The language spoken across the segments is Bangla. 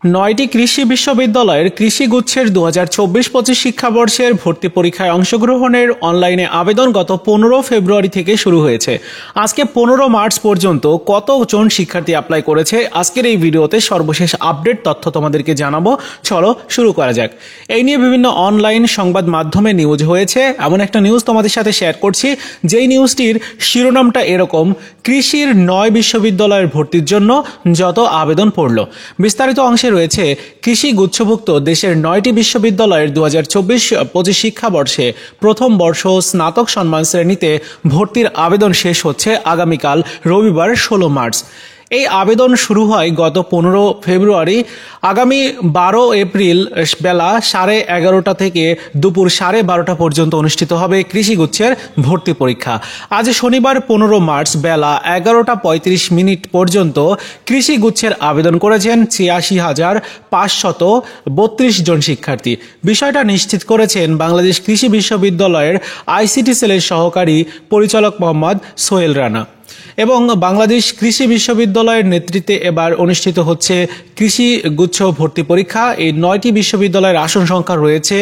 নয়টি কৃষি বিশ্ববিদ্যালয়ের কৃষি গুচ্ছের 2024-25 শিক্ষাবর্ষের ভর্তি পরীক্ষায় অংশগ্রহণের অনলাইনে আবেদন গত 15 ফেব্রুয়ারি থেকে শুরু হয়েছে। আজকে 15 মার্চ পর্যন্ত কতজন শিক্ষার্থী অ্যাপ্লাই করেছে আজকের এই ভিডিওতে সর্বশেষ আপডেট তথ্য তোমাদেরকে জানাবো। চলো শুরু করা যাক। এই নিয়ে বিভিন্ন অনলাইন সংবাদ মাধ্যমে নিউজ হয়েছে। এমন একটা নিউজ তোমাদের সাথে শেয়ার করছি, যেই নিউজটির শিরোনামটা এরকম: কৃষির 9 বিশ্ববিদ্যালয়ের ভর্তির জন্য যত আবেদন পড়ল। বিস্তারিত অংশে রয়েছে কৃষি গুচ্ছভুক্ত দেশের 9টি বিশ্ববিদ্যালয়ের 2024-25 শিক্ষাবর্ষে প্রথম বর্ষ স্নাতক সম্মান শ্রেণীতে ভর্তির আবেদন শেষ হচ্ছে আগামীকাল রবিবার 16 মার্চ। এই আবেদন শুরু হয় গত 15 ফেব্রুয়ারি। আগামী 12 এপ্রিল বেলা 11:30 থেকে দুপুর 12:30 পর্যন্ত অনুষ্ঠিত হবে কৃষিগুচ্ছের ভর্তি পরীক্ষা। আজ শনিবার 15 মার্চ বেলা 11:35 পর্যন্ত কৃষিগুচ্ছের আবেদন করেছেন 86,532 জন শিক্ষার্থী। বিষয়টা নিশ্চিত করেছেন বাংলাদেশ কৃষি বিশ্ববিদ্যালয়ের আইসিটি সেলের সহকারী পরিচালক মোহাম্মদ সোহেল রানা। এবং বাংলাদেশ কৃষি বিশ্ববিদ্যালয়ের নেতৃত্বে এবার অনুষ্ঠিত হচ্ছে কৃষি গুচ্ছ ভর্তি পরীক্ষা। এই 9টি বিশ্ববিদ্যালয়ের আসন সংখ্যা রয়েছে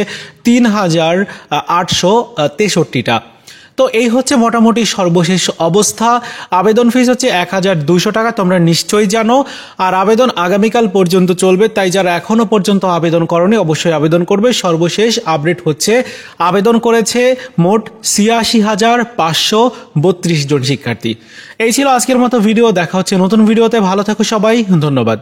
3,863টা। তো এই হচ্ছে মোটামুটি সর্বশেষ অবস্থা। আবেদন ফিস হচ্ছে 1,200 টাকা, তোমরা নিশ্চয়ই জানো। আর আবেদন আগামীকাল পর্যন্ত চলবে, তাই যারা এখনো পর্যন্ত আবেদন করনি অবশ্যই আবেদন করবে। সর্বশেষ আপডেট হচ্ছে আবেদন করেছে মোট 86,532 জন শিক্ষার্থী। এই ছিল আজকের মতো ভিডিও। দেখা হচ্ছে নতুন ভিডিওতে। ভালো থাকো সবাই, ধন্যবাদ।